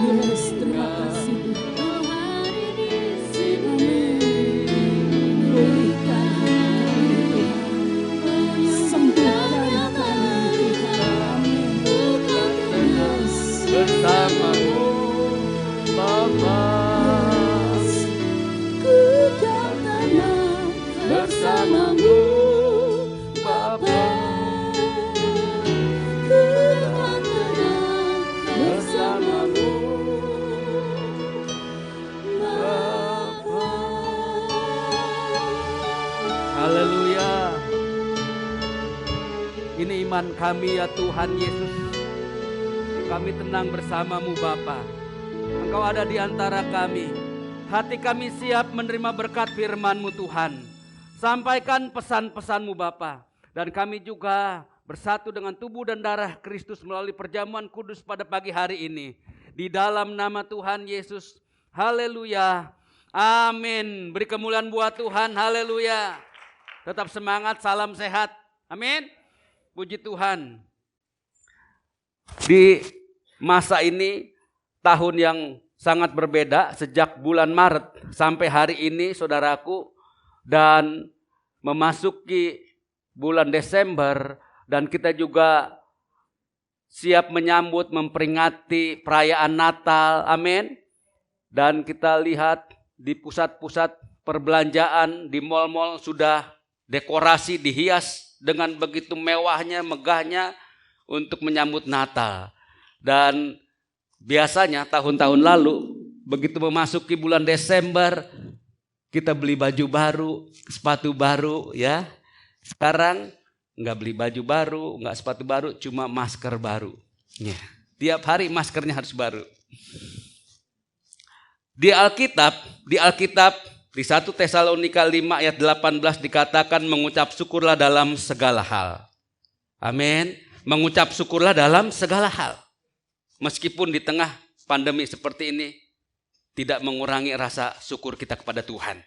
Yes, terima kasih Tuhan. Pulihkan kami Tuhan. Sembuhkan kami Tuhan. Yes. bersamamu Bapa, Ku kan tenang bersamamu Bapa. Ku kan tenang bersamamu Bapa. haleluya. Ini iman kami ya Tuhan Yesus. Kami tenang bersamamu Bapa. Engkau ada di antara kami. Hati kami siap menerima berkat firman-Mu Tuhan. Sampaikan pesan-pesan-Mu Bapa. Dan kami juga bersatu dengan tubuh dan darah Kristus melalui perjamuan kudus pada pagi hari ini. Di dalam nama Tuhan Yesus. Haleluya. Amin. Beri kemuliaan buat Tuhan. Haleluya. Tetap semangat, salam sehat. Amin. Puji Tuhan. Di masa ini tahun yang sangat berbeda sejak bulan Maret sampai hari ini saudaraku, dan memasuki bulan Desember, dan kita juga siap menyambut memperingati perayaan Natal. Amin. Dan kita lihat di pusat-pusat perbelanjaan, di mal-mal sudah dekorasi dihias dengan begitu mewahnya, megahnya untuk menyambut Natal. Dan biasanya tahun-tahun lalu begitu memasuki bulan Desember kita beli baju baru, sepatu baru ya. Sekarang enggak beli baju baru, enggak sepatu baru, cuma masker baru. Ya. Tiap hari maskernya harus baru. Di Alkitab di 1 Tesalonika 5 ayat 18 dikatakan mengucap syukurlah dalam segala hal. Amin. Mengucap syukurlah dalam segala hal. Meskipun di tengah pandemi seperti ini tidak mengurangi rasa syukur kita kepada Tuhan.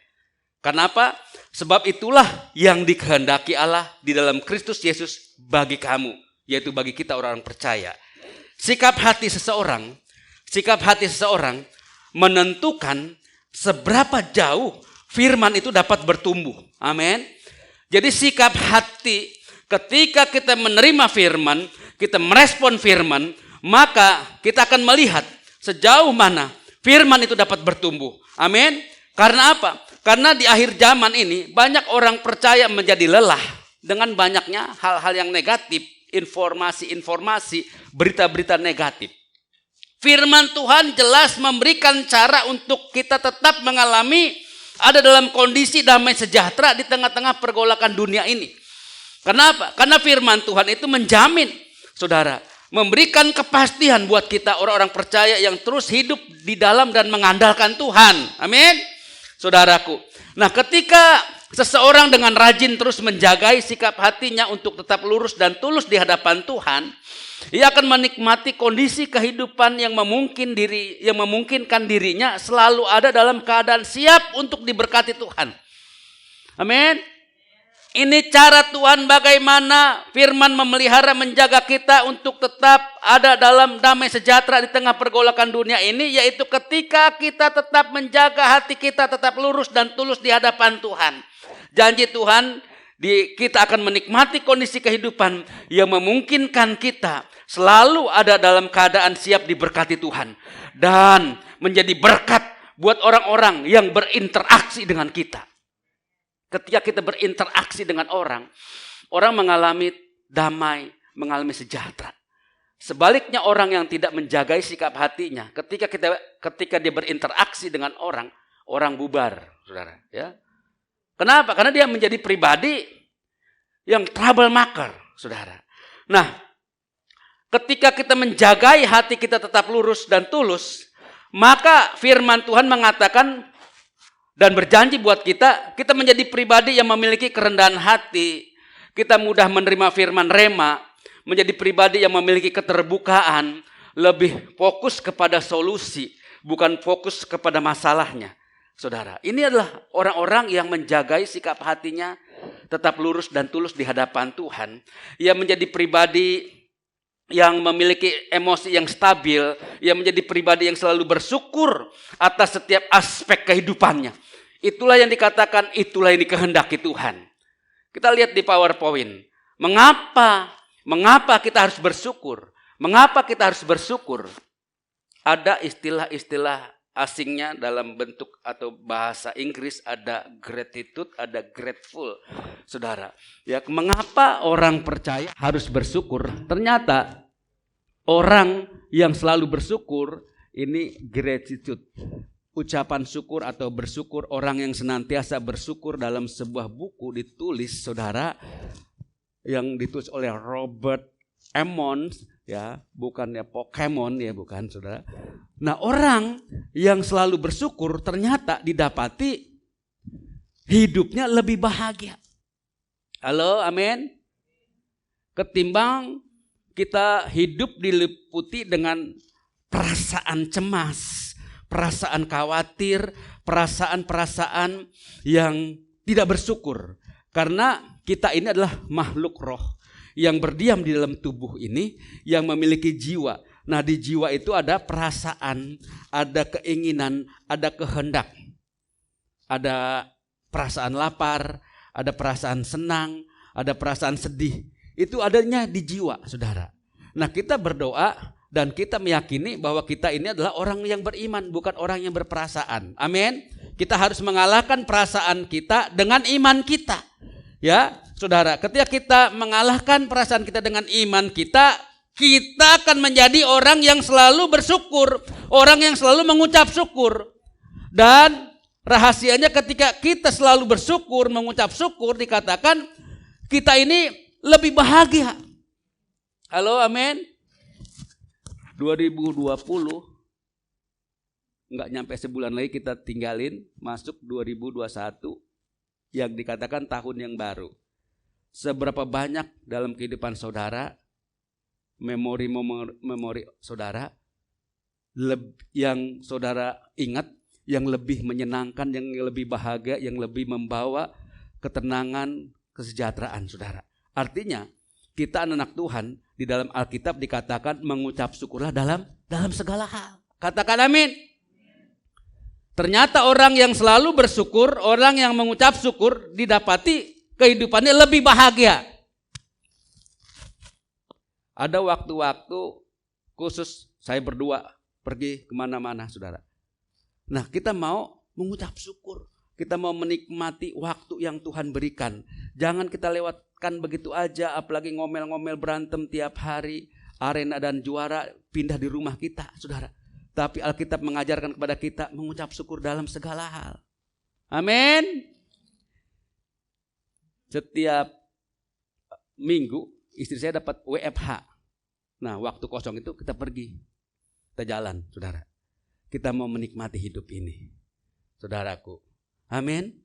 Kenapa? Sebab itulah yang dikehendaki Allah di dalam Kristus Yesus bagi kamu, yaitu bagi kita orang percaya. Sikap hati seseorang menentukan seberapa jauh firman itu dapat bertumbuh. Amin. Jadi sikap hati ketika kita menerima firman, kita merespon firman, maka kita akan melihat sejauh mana firman itu dapat bertumbuh. Amin. Karena apa? Karena di akhir zaman ini banyak orang percaya menjadi lelah dengan banyaknya hal-hal yang negatif, informasi-informasi, berita-berita negatif. Firman Tuhan jelas memberikan cara untuk kita tetap mengalami ada dalam kondisi damai sejahtera di tengah-tengah pergolakan dunia ini. Kenapa? Karena firman Tuhan itu menjamin, saudara, memberikan kepastian buat kita orang-orang percaya yang terus hidup di dalam dan mengandalkan Tuhan. Amin. Saudaraku. Nah, ketika seseorang dengan rajin terus menjagai sikap hatinya untuk tetap lurus dan tulus di hadapan Tuhan, ia akan menikmati kondisi kehidupan yang memungkinkan dirinya selalu ada dalam keadaan siap untuk diberkati Tuhan. Amin. Ini cara Tuhan bagaimana firman memelihara menjaga kita untuk tetap ada dalam damai sejahtera di tengah pergolakan dunia ini, yaitu ketika kita tetap menjaga hati kita tetap lurus dan tulus di hadapan Tuhan. Janji Tuhan, kita akan menikmati kondisi kehidupan yang memungkinkan kita selalu ada dalam keadaan siap diberkati Tuhan dan menjadi berkat buat orang-orang yang berinteraksi dengan kita. Ketika kita berinteraksi dengan orang mengalami damai, mengalami sejahtera. Sebaliknya orang yang tidak menjaga sikap hatinya, ketika dia berinteraksi dengan orang bubar, saudara. Ya. Kenapa? Karena dia menjadi pribadi yang troublemaker, saudara. Nah, ketika kita menjagai hati kita tetap lurus dan tulus, maka firman Tuhan mengatakan dan berjanji buat kita menjadi pribadi yang memiliki kerendahan hati. Kita mudah menerima firman rema, menjadi pribadi yang memiliki keterbukaan, lebih fokus kepada solusi, bukan fokus kepada masalahnya. Saudara, ini adalah orang-orang yang menjagai sikap hatinya tetap lurus dan tulus di hadapan Tuhan. Ia menjadi pribadi yang memiliki emosi yang stabil, yang menjadi pribadi yang selalu bersyukur atas setiap aspek kehidupannya. Itulah yang dikatakan, itulah yang dikehendaki Tuhan. Kita lihat di PowerPoint. Mengapa kita harus bersyukur? Mengapa kita harus bersyukur? Ada istilah-istilah asingnya dalam bentuk atau bahasa Inggris, ada gratitude, ada grateful. Saudara, ya, mengapa orang percaya harus bersyukur? Ternyata orang yang selalu bersyukur ini gratitude, ucapan syukur atau bersyukur. Orang yang senantiasa bersyukur dalam sebuah buku ditulis, saudara, yang ditulis oleh Robert Emmons, ya, bukannya Pokemon, ya, bukan, saudara. Nah, orang yang selalu bersyukur ternyata didapati hidupnya lebih bahagia. Halo, amin. Ketimbang kita hidup diliputi dengan perasaan cemas, perasaan khawatir, perasaan-perasaan yang tidak bersyukur. Karena kita ini adalah makhluk roh yang berdiam di dalam tubuh ini, yang memiliki jiwa. Nah, di jiwa itu ada perasaan, ada keinginan, ada kehendak. Ada perasaan lapar, ada perasaan senang, ada perasaan sedih. Itu adanya di jiwa, saudara. Nah, kita berdoa dan kita meyakini bahwa kita ini adalah orang yang beriman, bukan orang yang berperasaan. Amin. Kita harus mengalahkan perasaan kita dengan iman kita. Ya, saudara, ketika kita mengalahkan perasaan kita dengan iman kita akan menjadi orang yang selalu bersyukur, orang yang selalu mengucap syukur. Dan rahasianya ketika kita selalu bersyukur, mengucap syukur, dikatakan kita ini lebih bahagia. Halo, amin. 2020 enggak nyampe sebulan lagi kita tinggalin, masuk 2021 yang dikatakan tahun yang baru. Seberapa banyak dalam kehidupan saudara memori saudara yang saudara ingat, yang lebih menyenangkan, yang lebih bahagia, yang lebih membawa ketenangan, kesejahteraan, saudara. Artinya kita anak Tuhan, di dalam Alkitab dikatakan mengucap syukurlah dalam segala hal. Katakan amin. Ternyata orang yang selalu bersyukur, orang yang mengucap syukur, didapati kehidupannya lebih bahagia. Ada waktu-waktu khusus saya berdua pergi kemana-mana, saudara. Nah, kita mau mengucap syukur. Kita mau menikmati waktu yang Tuhan berikan. Jangan kita lewatkan begitu aja, apalagi ngomel-ngomel berantem tiap hari. Arena dan juara pindah di rumah kita, saudara. Tapi Alkitab mengajarkan kepada kita mengucap syukur dalam segala hal. Amin. Setiap minggu istri saya dapat WFH. Nah, waktu kosong itu kita pergi, kita jalan, saudara. Kita mau menikmati hidup ini, saudaraku. Amin.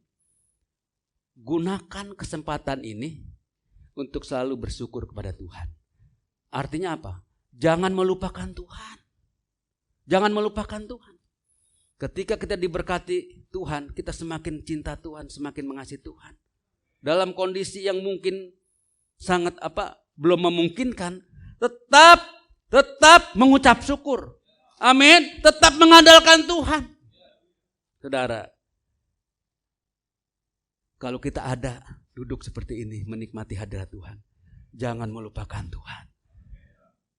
Gunakan kesempatan ini untuk selalu bersyukur kepada Tuhan. Artinya apa? Jangan melupakan Tuhan. Jangan melupakan Tuhan. Ketika kita diberkati Tuhan, kita semakin cinta Tuhan, semakin mengasihi Tuhan. Dalam kondisi yang mungkin sangat belum memungkinkan, tetap mengucap syukur. Amin. Tetap mengandalkan Tuhan. Saudara, kalau kita ada duduk seperti ini menikmati hadirat Tuhan, jangan melupakan Tuhan.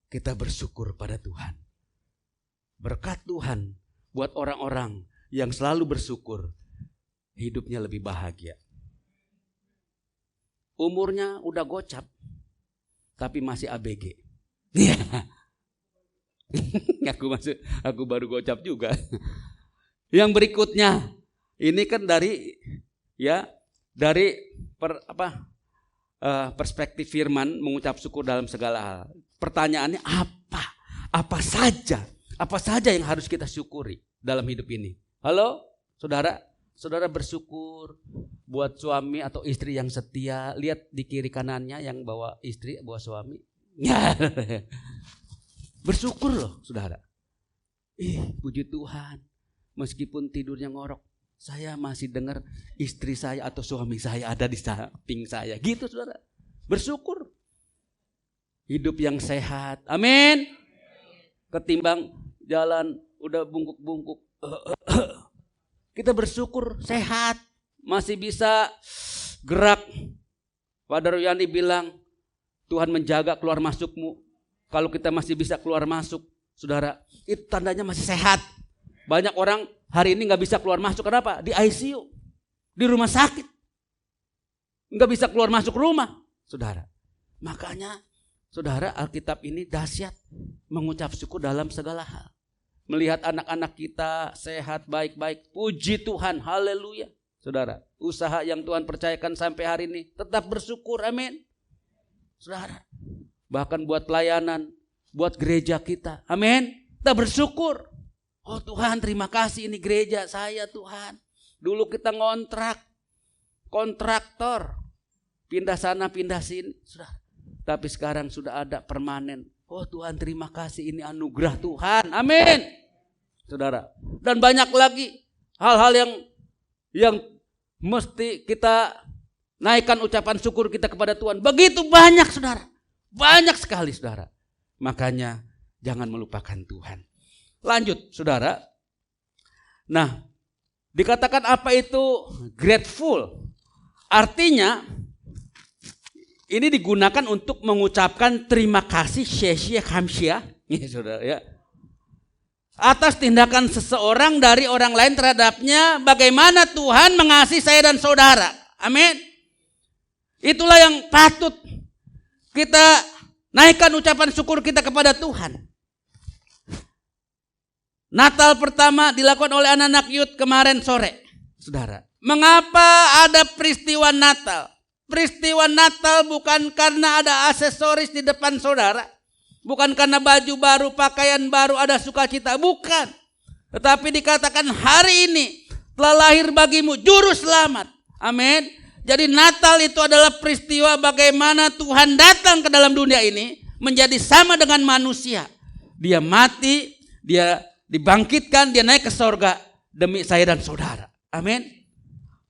Kita bersyukur pada Tuhan. Berkat Tuhan buat orang-orang yang selalu bersyukur, hidupnya lebih bahagia. Umurnya udah gocap, tapi masih ABG. Aku baru gocap juga. Yang berikutnya, ini kan dari perspektif firman mengucap syukur dalam segala hal. Pertanyaannya apa saja yang harus kita syukuri dalam hidup ini? Halo, saudara, saudara bersyukur buat suami atau istri yang setia. Lihat di kiri kanannya yang bawa istri, bawa suami. Bersyukur loh, saudara. Puji Tuhan, meskipun tidurnya ngorok, saya masih dengar istri saya atau suami saya ada di samping saya. Gitu, saudara. Bersyukur. hidup yang sehat. Amin. Ketimbang jalan udah bungkuk-bungkuk. Kita bersyukur sehat, masih bisa gerak. Pak Daryani bilang, Tuhan menjaga keluar masukmu. Kalau kita masih bisa keluar masuk, saudara, itu tandanya masih sehat. Banyak orang hari ini gak bisa keluar masuk. Kenapa? Di ICU, di rumah sakit. Gak bisa keluar masuk rumah, saudara. Makanya, saudara, Alkitab ini dahsyat. Mengucap syukur dalam segala hal. Melihat anak-anak kita sehat, baik-baik. Puji Tuhan, haleluya. Saudara, usaha yang Tuhan percayakan sampai hari ini, tetap bersyukur, amin. Saudara, bahkan buat pelayanan, buat gereja kita, amin. Kita bersyukur. Oh Tuhan, terima kasih ini gereja saya Tuhan. Dulu kita ngontrak, kontraktor, pindah sana, pindah sini, saudara. Tapi sekarang sudah ada permanen. Oh Tuhan, terima kasih ini anugerah Tuhan, amin. Saudara, dan banyak lagi hal-hal yang mesti kita naikkan ucapan syukur kita kepada Tuhan. Begitu banyak saudara. Banyak sekali saudara. Makanya jangan melupakan Tuhan. Lanjut saudara. Nah, dikatakan apa itu grateful? Artinya ini digunakan untuk mengucapkan terima kasih, syekh hamsyah. Ya saudara ya. Atas tindakan seseorang dari orang lain terhadapnya, bagaimana Tuhan mengasihi saya dan saudara. Amin. Itulah yang patut kita naikkan ucapan syukur kita kepada Tuhan. Natal pertama dilakukan oleh anak-anak youth kemarin sore. Saudara, mengapa ada peristiwa Natal? Peristiwa Natal bukan karena ada aksesoris di depan saudara. Bukan karena baju baru, pakaian baru, ada sukacita. Bukan. Tetapi dikatakan hari ini telah lahir bagimu juru selamat. Amin. Jadi Natal itu adalah peristiwa bagaimana Tuhan datang ke dalam dunia ini menjadi sama dengan manusia. Dia mati, dia dibangkitkan, dia naik ke sorga demi saya dan saudara. Amin.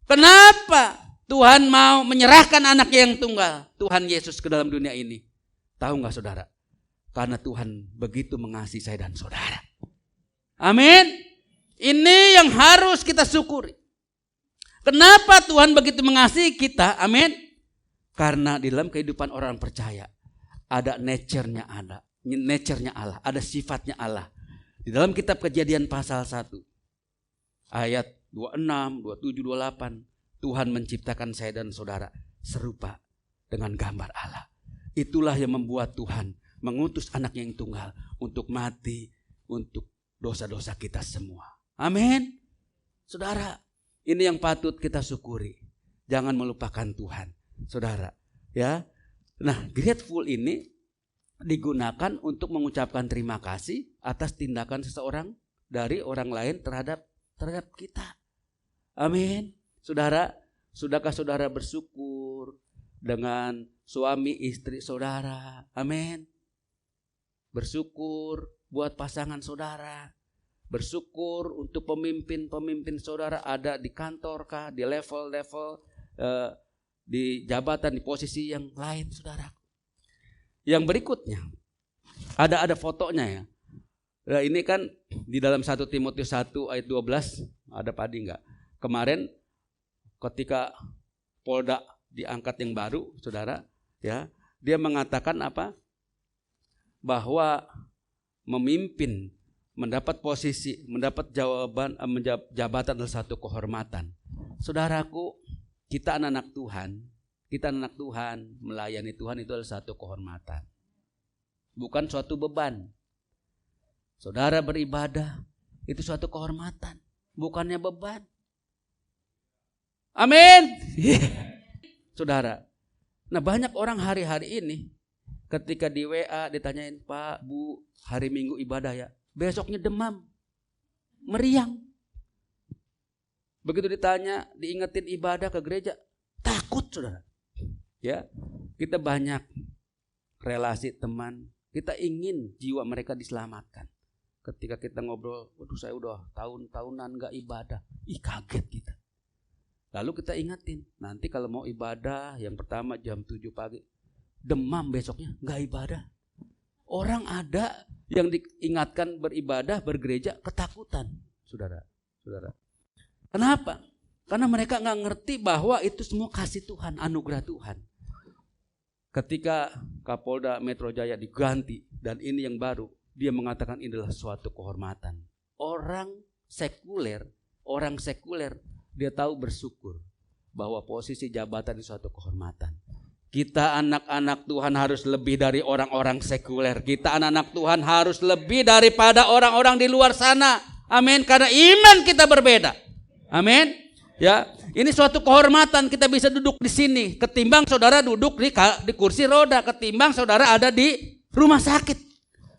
Kenapa Tuhan mau menyerahkan anaknya yang tunggal, Tuhan Yesus, ke dalam dunia ini? Tahu gak saudara? Karena Tuhan begitu mengasihi saya dan saudara. Amin. Ini yang harus kita syukuri. Kenapa Tuhan begitu mengasihi kita? Amin. Karena di dalam kehidupan orang percaya ada nature-nya Allah, ada sifatnya Allah. Di dalam kitab Kejadian pasal 1 ayat 26, 27, 28, Tuhan menciptakan saya dan saudara serupa dengan gambar Allah. Itulah yang membuat Tuhan mengutus anaknya yang tunggal untuk mati untuk dosa-dosa kita semua. Amin. Saudara, ini yang patut kita syukuri. Jangan melupakan Tuhan. Saudara, ya. Nah, grateful ini digunakan untuk mengucapkan terima kasih atas tindakan seseorang dari orang lain terhadap kita. Amin. Saudara, sudahkah saudara bersyukur dengan suami istri saudara? Amin. Bersyukur buat pasangan saudara. Bersyukur untuk pemimpin-pemimpin saudara ada di kantor kah, di level-level, di jabatan, di posisi yang lain saudara. Yang berikutnya, ada fotonya ya. Nah, ini kan di dalam 1 Timotius 1 ayat 12, ada padi enggak? Kemarin ketika Polda diangkat yang baru saudara, ya, dia mengatakan apa? Bahwa memimpin, mendapat posisi, mendapat jabatan adalah satu kehormatan. Saudaraku, kita anak-anak Tuhan, melayani Tuhan itu adalah satu kehormatan. Bukan suatu beban. Saudara beribadah itu suatu kehormatan, bukannya beban. Amin. Saudara, nah banyak orang hari-hari ini ketika di WA ditanyain, Pak, Bu, hari Minggu ibadah ya. Besoknya demam, meriang. Begitu ditanya, diingetin ibadah ke gereja, takut saudara. Ya, kita banyak relasi teman, kita ingin jiwa mereka diselamatkan. Ketika kita ngobrol, waduh saya udah tahun-tahunan gak ibadah, kaget kita. Lalu kita ingetin, nanti kalau mau ibadah yang pertama jam 7 pagi, demam besoknya nggak ibadah. Orang ada yang diingatkan beribadah, bergereja, ketakutan, saudara. Kenapa? Karena mereka nggak ngerti bahwa itu semua kasih Tuhan, anugerah Tuhan. Ketika Kapolda Metro Jaya diganti dan ini yang baru, dia mengatakan ini adalah suatu kehormatan. Orang sekuler, dia tahu bersyukur bahwa posisi jabatan itu suatu kehormatan. Kita anak-anak Tuhan harus lebih dari orang-orang sekuler. Kita anak-anak Tuhan harus lebih daripada orang-orang di luar sana. Amin. Karena iman kita berbeda. Amin. Ya, ini suatu kehormatan kita bisa duduk di sini ketimbang saudara duduk di kursi roda, ketimbang saudara ada di rumah sakit.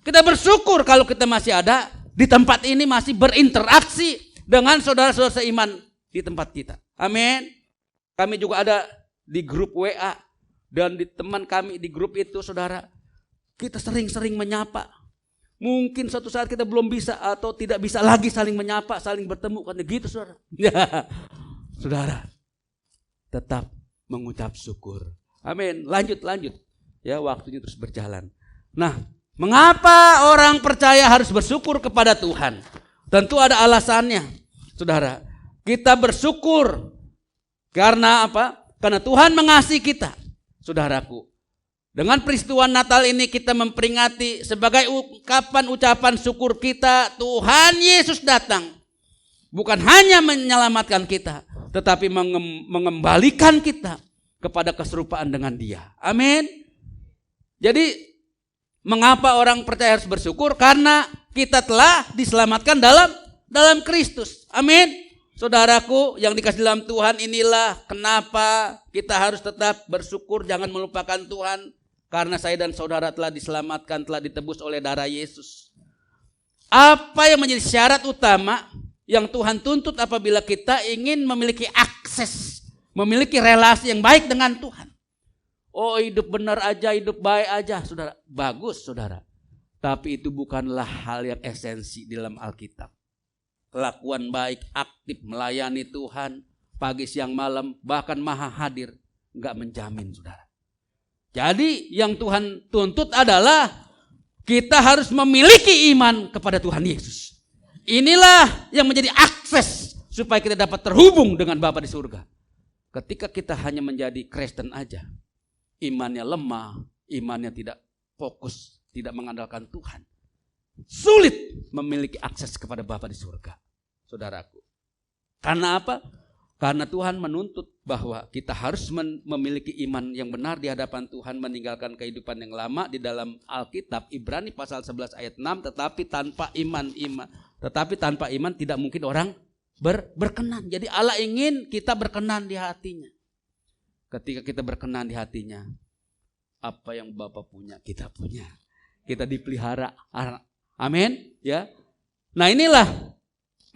Kita bersyukur kalau kita masih ada di tempat ini, masih berinteraksi dengan saudara-saudara seiman di tempat kita. Amin. Kami juga ada di grup WA dan di teman kami di grup itu, saudara, kita sering-sering menyapa. Mungkin suatu saat kita belum bisa atau tidak bisa lagi saling menyapa, saling bertemu, kan gitu, saudara. Saudara, tetap mengucap syukur. Amin. Lanjut. Ya, waktunya terus berjalan. Nah, mengapa orang percaya harus bersyukur kepada Tuhan? Tentu ada alasannya, saudara. Kita bersyukur karena apa? Karena Tuhan mengasihi kita, saudaraku. Dengan peristiwa Natal ini kita memperingati sebagai ucapan syukur kita, Tuhan Yesus datang. Bukan hanya menyelamatkan kita, tetapi mengembalikan kita kepada keserupaan dengan Dia. Amin. Jadi mengapa orang percaya harus bersyukur? Karena kita telah diselamatkan dalam Kristus. Amin. Saudaraku yang dikasihi dalam Tuhan, inilah kenapa kita harus tetap bersyukur, jangan melupakan Tuhan. Karena saya dan saudara telah diselamatkan, telah ditebus oleh darah Yesus. Apa yang menjadi syarat utama yang Tuhan tuntut apabila kita ingin memiliki akses, memiliki relasi yang baik dengan Tuhan? Oh, hidup benar aja, hidup baik aja, saudara. Bagus, saudara. Tapi itu bukanlah hal yang esensi di dalam Alkitab. Kelakuan baik, aktif, melayani Tuhan, pagi, siang, malam, bahkan maha hadir, enggak menjamin, saudara. Jadi yang Tuhan tuntut adalah kita harus memiliki iman kepada Tuhan Yesus. Inilah yang menjadi akses supaya kita dapat terhubung dengan Bapa di surga. Ketika kita hanya menjadi Kristen aja, imannya lemah, imannya tidak fokus, tidak mengandalkan Tuhan, sulit memiliki akses kepada Bapa di surga, saudaraku. Karena apa? Karena Tuhan menuntut bahwa kita harus memiliki iman yang benar di hadapan Tuhan, meninggalkan kehidupan yang lama. Di dalam Alkitab Ibrani pasal 11 ayat 6, tetapi tanpa iman tidak mungkin orang berkenan. Jadi Allah ingin kita berkenan di hatinya. Ketika kita berkenan di hatinya, apa yang Bapa punya kita punya. Kita dipelihara. Amin, ya. Nah, inilah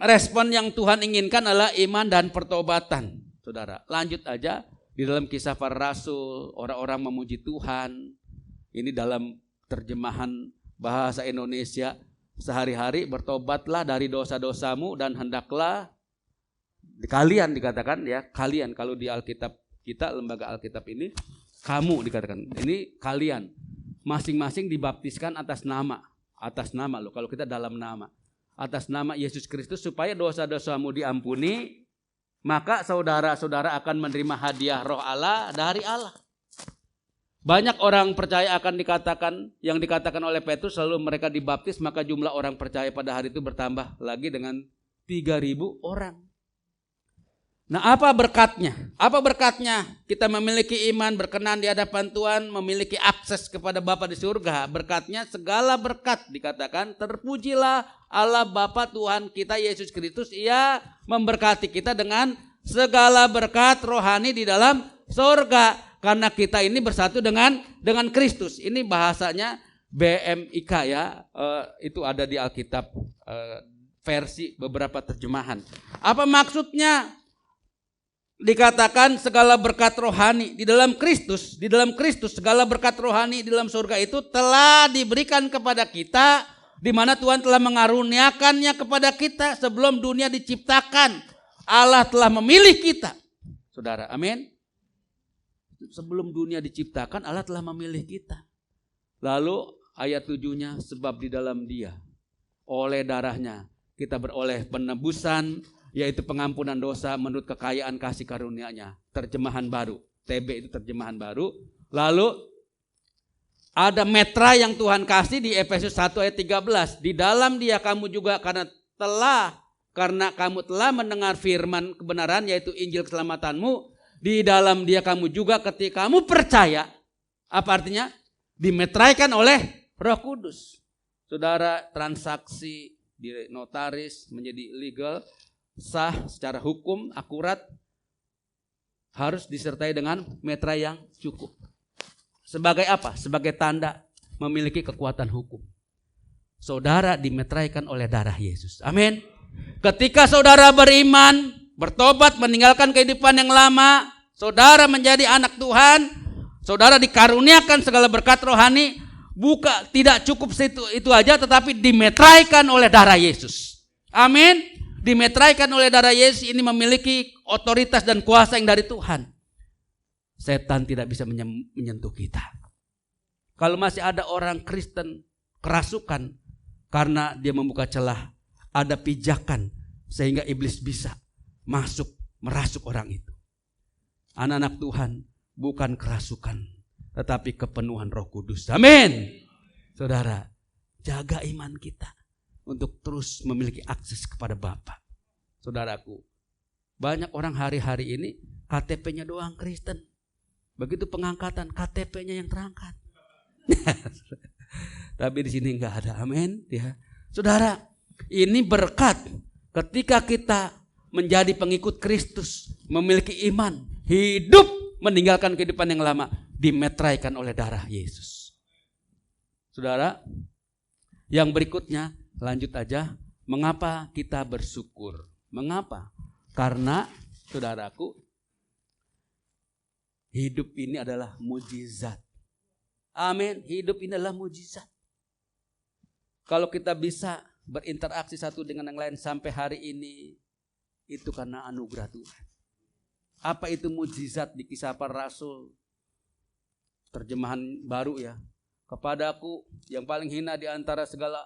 respon yang Tuhan inginkan adalah iman dan pertobatan. Saudara, lanjut aja di dalam Kisah Para Rasul, orang-orang memuji Tuhan. Ini dalam terjemahan bahasa Indonesia, sehari-hari bertobatlah dari dosa-dosamu dan hendaklah kalian, dikatakan ya, kalian. Kalau di Alkitab kita, lembaga Alkitab ini, kamu dikatakan. Ini kalian. Masing-masing dibaptiskan atas nama loh. Kalau kita dalam nama, atas nama Yesus Kristus, supaya dosa-dosamu diampuni, maka saudara-saudara akan menerima hadiah Roh Allah dari Allah. Banyak orang percaya akan yang dikatakan oleh Petrus, lalu mereka dibaptis, maka jumlah orang percaya pada hari itu bertambah lagi dengan 3.000 orang. Nah, apa berkatnya? Apa berkatnya? Kita memiliki iman, berkenan di hadapan Tuhan, memiliki akses kepada Bapa di surga. Berkatnya segala berkat, dikatakan terpujilah Allah Bapa Tuhan kita Yesus Kristus. Ia memberkati kita dengan segala berkat rohani di dalam surga. Karena kita ini bersatu dengan Kristus. Ini bahasanya BMIK ya. Itu ada di Alkitab versi beberapa terjemahan. Apa maksudnya? Dikatakan segala berkat rohani di dalam Kristus, segala berkat rohani di dalam surga itu telah diberikan kepada kita, di mana Tuhan telah mengaruniakannya kepada kita sebelum dunia diciptakan. Allah telah memilih kita, saudara. Amin. sebelum dunia diciptakan Allah telah memilih kita. Lalu ayat 7-nya, sebab di dalam Dia oleh darahnya kita beroleh penebusan, yaitu pengampunan dosa menurut kekayaan kasih karunia-Nya. Terjemahan baru, TB itu terjemahan baru. Lalu ada metra yang Tuhan kasih di Efesus 1 ayat 13. Di dalam Dia kamu juga karena kamu telah mendengar firman kebenaran, yaitu Injil keselamatanmu. Di dalam Dia kamu juga ketika kamu percaya. Apa artinya? Dimetraikan oleh Roh Kudus. Saudara, transaksi di notaris menjadi legal, sah secara hukum, akurat, harus disertai dengan metra yang cukup. Sebagai apa? Sebagai tanda memiliki kekuatan hukum. Saudara dimetraikan oleh darah Yesus. Amin. Ketika saudara beriman, bertobat, meninggalkan kehidupan yang lama, saudara menjadi anak Tuhan, saudara dikaruniakan segala berkat rohani, tidak cukup itu aja, tetapi dimetraikan oleh darah Yesus. Amin. Dimetraikan oleh darah Yesus ini memiliki otoritas dan kuasa yang dari Tuhan. Setan tidak bisa menyentuh kita. Kalau masih ada orang Kristen kerasukan karena dia membuka celah, ada pijakan sehingga iblis bisa merasuk orang itu. Anak-anak Tuhan bukan kerasukan, tetapi kepenuhan Roh Kudus. Amin. Saudara, jaga iman kita untuk terus memiliki akses kepada Bapa. Saudaraku, banyak orang hari-hari ini KTP-nya doang Kristen. Begitu pengangkatan, KTP-nya yang terangkat. Tapi di sini enggak ada. Amin. Ya. Saudara, ini berkat ketika kita menjadi pengikut Kristus, memiliki iman, hidup meninggalkan kehidupan yang lama, dimetraikan oleh darah Yesus. Saudara, yang berikutnya lanjut aja. Mengapa kita bersyukur? Mengapa? Karena saudaraku, hidup ini adalah mujizat. Amin. Hidup ini adalah mujizat. Kalau kita bisa berinteraksi satu dengan yang lain sampai hari ini, itu karena anugerah Tuhan. Apa itu mujizat di Kisah Para Rasul? Terjemahan baru ya. Kepadaku yang paling hina di antara segala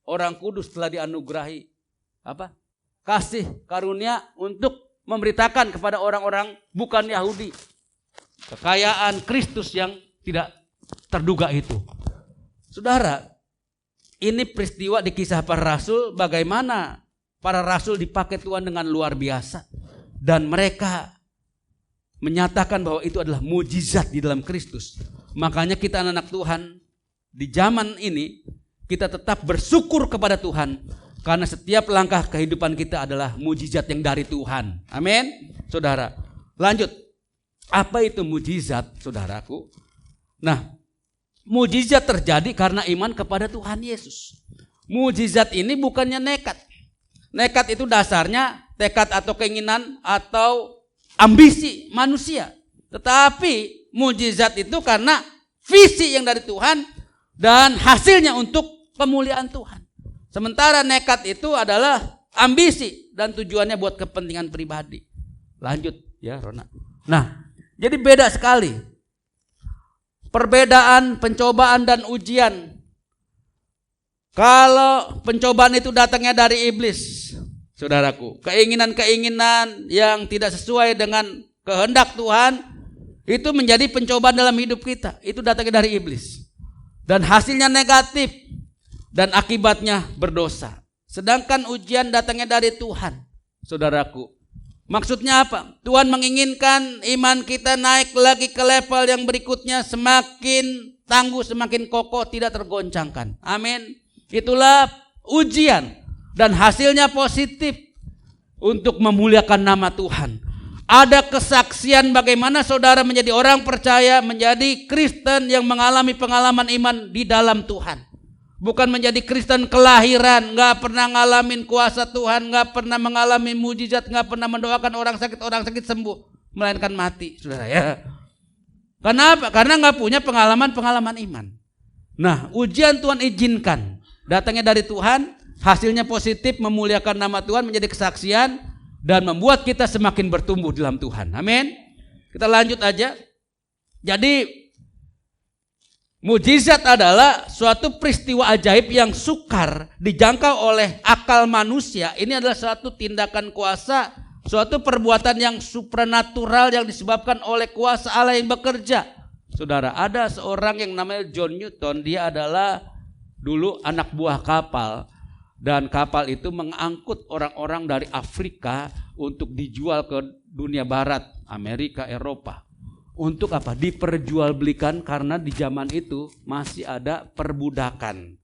orang kudus telah dianugerahi apa? Kasih karunia untuk memberitakan kepada orang-orang bukan Yahudi kekayaan Kristus yang tidak terduga itu. Saudara, ini peristiwa di Kisah Para Rasul, bagaimana para rasul dipakai Tuhan dengan luar biasa. Dan mereka menyatakan bahwa itu adalah mujizat di dalam Kristus. Makanya kita anak-anak Tuhan di zaman ini, kita tetap bersyukur kepada Tuhan. Karena setiap langkah kehidupan kita adalah mujizat yang dari Tuhan. Amin. Saudara, lanjut. Apa itu mujizat, saudaraku? Nah, mujizat terjadi karena iman kepada Tuhan Yesus. Mujizat ini bukannya nekat. Nekat itu dasarnya tekad atau keinginan atau ambisi manusia. Tetapi mujizat itu karena visi yang dari Tuhan dan hasilnya untuk kemuliaan Tuhan. Sementara nekat itu adalah ambisi dan tujuannya buat kepentingan pribadi. Lanjut ya Rona. Nah, jadi beda sekali. Perbedaan pencobaan dan ujian. Kalau pencobaan itu datangnya dari iblis, saudaraku, keinginan-keinginan yang tidak sesuai dengan kehendak Tuhan, itu menjadi pencobaan dalam hidup kita. Itu datangnya dari iblis. Dan hasilnya negatif. Dan akibatnya berdosa. Sedangkan ujian datangnya dari Tuhan, saudaraku. Maksudnya apa? Tuhan menginginkan iman kita naik lagi ke level yang berikutnya, semakin tangguh, semakin kokoh, tidak tergoncangkan. Amin. Itulah ujian dan hasilnya positif untuk memuliakan nama Tuhan. Ada kesaksian bagaimana saudara menjadi orang percaya, menjadi Kristen yang mengalami pengalaman iman di dalam Tuhan. Bukan menjadi Kristen kelahiran, gak pernah ngalamin kuasa Tuhan, gak pernah mengalami mujizat, gak pernah mendoakan orang sakit sembuh, melainkan mati, saudara ya. Kenapa? Karena gak punya pengalaman iman. Nah, ujian Tuhan izinkan, datangnya dari Tuhan, hasilnya positif, memuliakan nama Tuhan, menjadi kesaksian, dan membuat kita semakin bertumbuh dalam Tuhan. Amin. Kita lanjut aja. Jadi mujizat adalah suatu peristiwa ajaib yang sukar dijangkau oleh akal manusia. Ini adalah suatu tindakan kuasa, suatu perbuatan yang supranatural yang disebabkan oleh kuasa Allah yang bekerja. Saudara, ada seorang yang namanya John Newton. Dia adalah dulu anak buah kapal. Dan kapal itu mengangkut orang-orang dari Afrika untuk dijual ke dunia barat, Amerika, Eropa. Untuk apa? Diperjualbelikan karena di zaman itu masih ada perbudakan.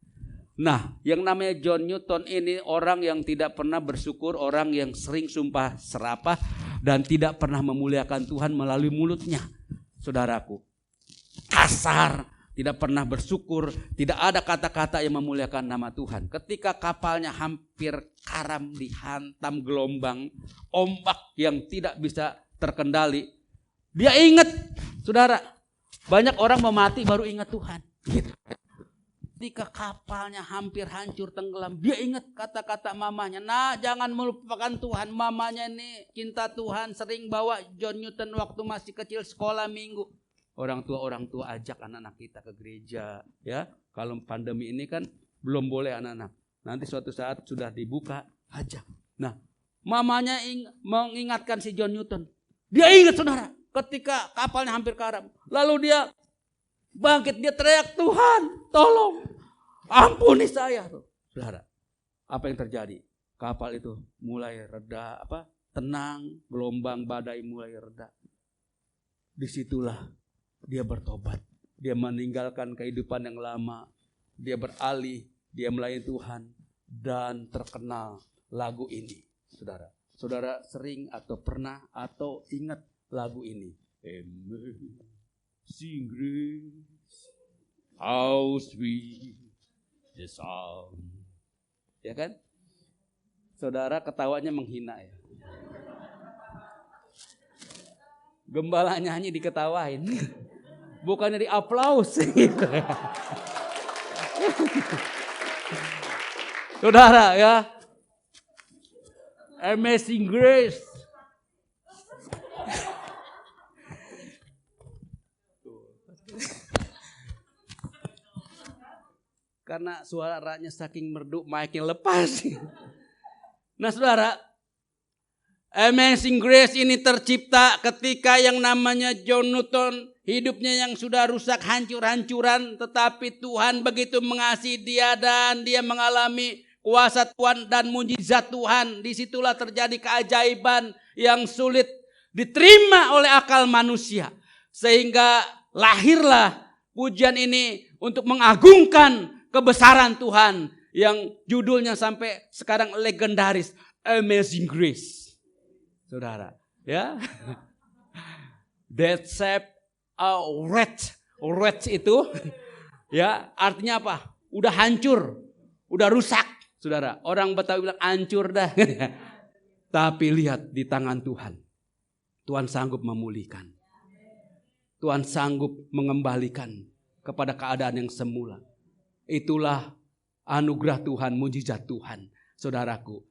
Nah, yang namanya John Newton ini orang yang tidak pernah bersyukur, orang yang sering sumpah serapah dan tidak pernah memuliakan Tuhan melalui mulutnya. Saudaraku, kasar, tidak pernah bersyukur, tidak ada kata-kata yang memuliakan nama Tuhan. Ketika kapalnya hampir karam dihantam gelombang, ombak yang tidak bisa terkendali, dia ingat, saudara, banyak orang mau mati baru ingat Tuhan. Gitu. Ketika kapalnya hampir hancur tenggelam, dia ingat kata-kata mamanya. Nah, jangan melupakan Tuhan. Mamanya ini cinta Tuhan, sering bawa John Newton waktu masih kecil sekolah minggu. Orang tua ajak anak-anak kita ke gereja, ya. Kalau pandemi ini kan belum boleh anak-anak. Nanti suatu saat sudah dibuka, ajak. Nah, mamanya mengingatkan si John Newton. Dia ingat, saudara, ketika kapalnya hampir karam. Lalu dia bangkit, dia teriak, Tuhan, tolong, ampuni saya. Saudara, apa yang terjadi? Kapal itu mulai reda, tenang, gelombang badai mulai reda. Disitulah dia bertobat, dia meninggalkan kehidupan yang lama, dia beralih, dia melayani Tuhan, dan terkenal lagu ini. Saudara sering atau pernah atau ingat lagu ini? Amazing grace, how sweet the sound. Ya kan? Saudara ketawanya menghina ya. Gembala nyanyi diketawain. Bukannya di aplaus gitu. Saudara ya. Amazing grace. Karena suaranya saking merdu, mic-nya lepas. Nah, saudara, Amazing Grace ini tercipta ketika yang namanya John Newton, hidupnya yang sudah rusak hancur-hancuran, tetapi Tuhan begitu mengasihi dia dan dia mengalami kuasa Tuhan dan mujizat Tuhan. Disitulah terjadi keajaiban yang sulit diterima oleh akal manusia. Sehingga lahirlah pujian ini untuk mengagungkan kebesaran Tuhan yang judulnya sampai sekarang legendaris, Amazing Grace. Saudara, ya. That saved a wretch. Wretch itu ya, artinya apa? Udah hancur, udah rusak, saudara. Orang Betawi bilang hancur dah. Tapi lihat di tangan Tuhan. Tuhan sanggup memulihkan. Tuhan sanggup mengembalikan kepada keadaan yang semula. Itulah anugerah Tuhan, mujizat Tuhan, saudaraku.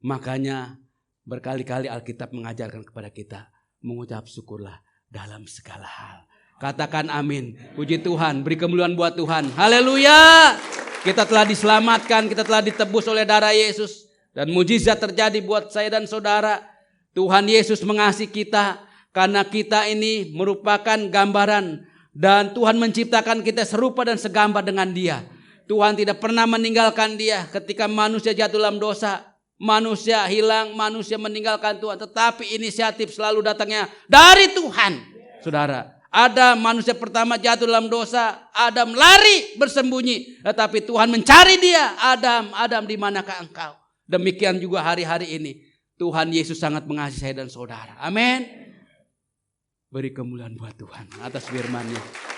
Makanya berkali-kali Alkitab mengajarkan kepada kita, mengucap syukurlah dalam segala hal. Katakan amin. Puji Tuhan, beri kemuliaan buat Tuhan. Haleluya. Kita telah diselamatkan, kita telah ditebus oleh darah Yesus. Dan mujizat terjadi buat saya dan saudara. Tuhan Yesus mengasihi kita karena kita ini merupakan gambaran. Dan Tuhan menciptakan kita serupa dan segambar dengan Dia. Tuhan tidak pernah meninggalkan dia ketika manusia jatuh dalam dosa. Manusia hilang, manusia meninggalkan Tuhan. Tetapi inisiatif selalu datangnya dari Tuhan. Saudara, Adam manusia pertama jatuh dalam dosa. Adam lari bersembunyi. Tetapi Tuhan mencari dia. Adam di manakah engkau? Demikian juga hari-hari ini. Tuhan Yesus sangat mengasihi saya dan saudara. Amin. Beri kemuliaan buat Tuhan atas firman-Nya.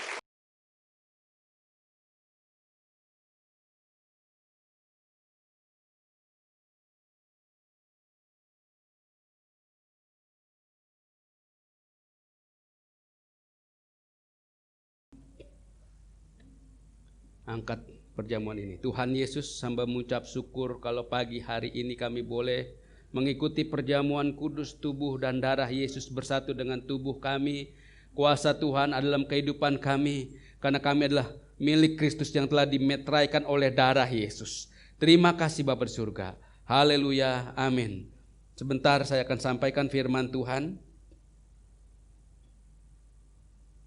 Angkat perjamuan ini. Tuhan Yesus, hamba mengucap syukur kalau pagi hari ini kami boleh mengikuti perjamuan kudus tubuh dan darah Yesus bersatu dengan tubuh kami. kuasa Tuhan ada dalam kehidupan kami, karena kami adalah milik Kristus yang telah dimeteraikan oleh darah Yesus. Terima kasih Bapa di surga. Haleluya, amin. Sebentar saya akan sampaikan firman Tuhan.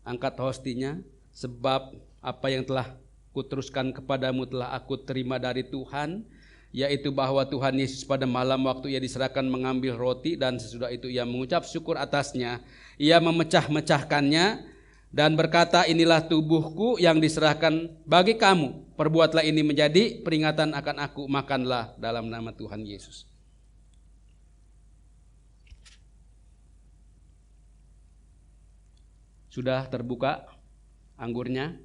Angkat hostinya, sebab apa yang telah kuteruskan kepadamu telah aku terima dari Tuhan, yaitu bahwa Tuhan Yesus pada malam waktu ia diserahkan mengambil roti, dan sesudah itu ia mengucap syukur atasnya, ia memecah-mecahkannya dan berkata, inilah tubuhku yang diserahkan bagi kamu, perbuatlah ini menjadi peringatan akan aku, makanlah dalam nama Tuhan Yesus. Sudah terbuka anggurnya,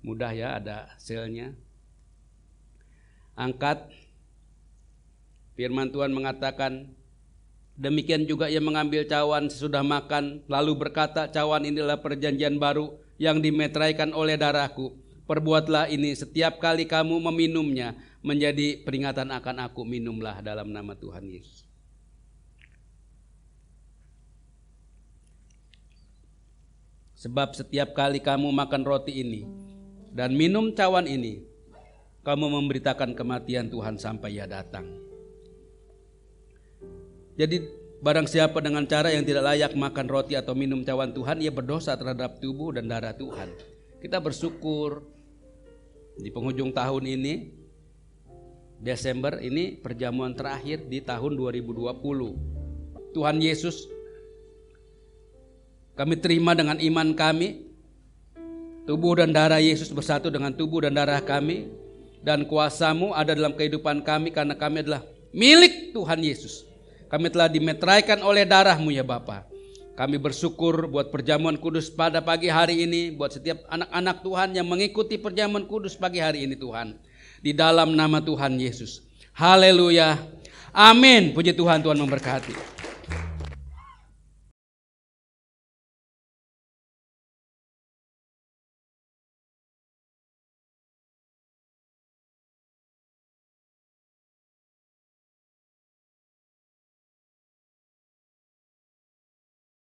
mudah ya, ada selnya. Angkat. Firman Tuhan mengatakan, demikian juga ia mengambil cawan sesudah makan, lalu berkata, cawan inilah perjanjian baru yang dimeteraikan oleh darahku. Perbuatlah ini setiap kali kamu meminumnya, menjadi peringatan akan aku. Minumlah dalam nama Tuhan Yesus. Sebab setiap kali kamu makan roti ini dan minum cawan ini, kamu memberitakan kematian Tuhan sampai ia datang. Jadi barang siapa dengan cara yang tidak layak makan roti atau minum cawan Tuhan, ia berdosa terhadap tubuh dan darah Tuhan. Kita bersyukur di penghujung tahun ini, Desember ini perjamuan terakhir di tahun 2020. Tuhan Yesus, kami terima dengan iman kami, tubuh dan darah Yesus bersatu dengan tubuh dan darah kami, dan kuasa-Mu ada dalam kehidupan kami karena kami adalah milik Tuhan Yesus. Kami telah dimeteraikan oleh darah-Mu ya Bapa. Kami bersyukur buat perjamuan kudus pada pagi hari ini, buat setiap anak-anak Tuhan yang mengikuti perjamuan kudus pagi hari ini Tuhan. Di dalam nama Tuhan Yesus. Haleluya. Amin. Puji Tuhan, Tuhan memberkati.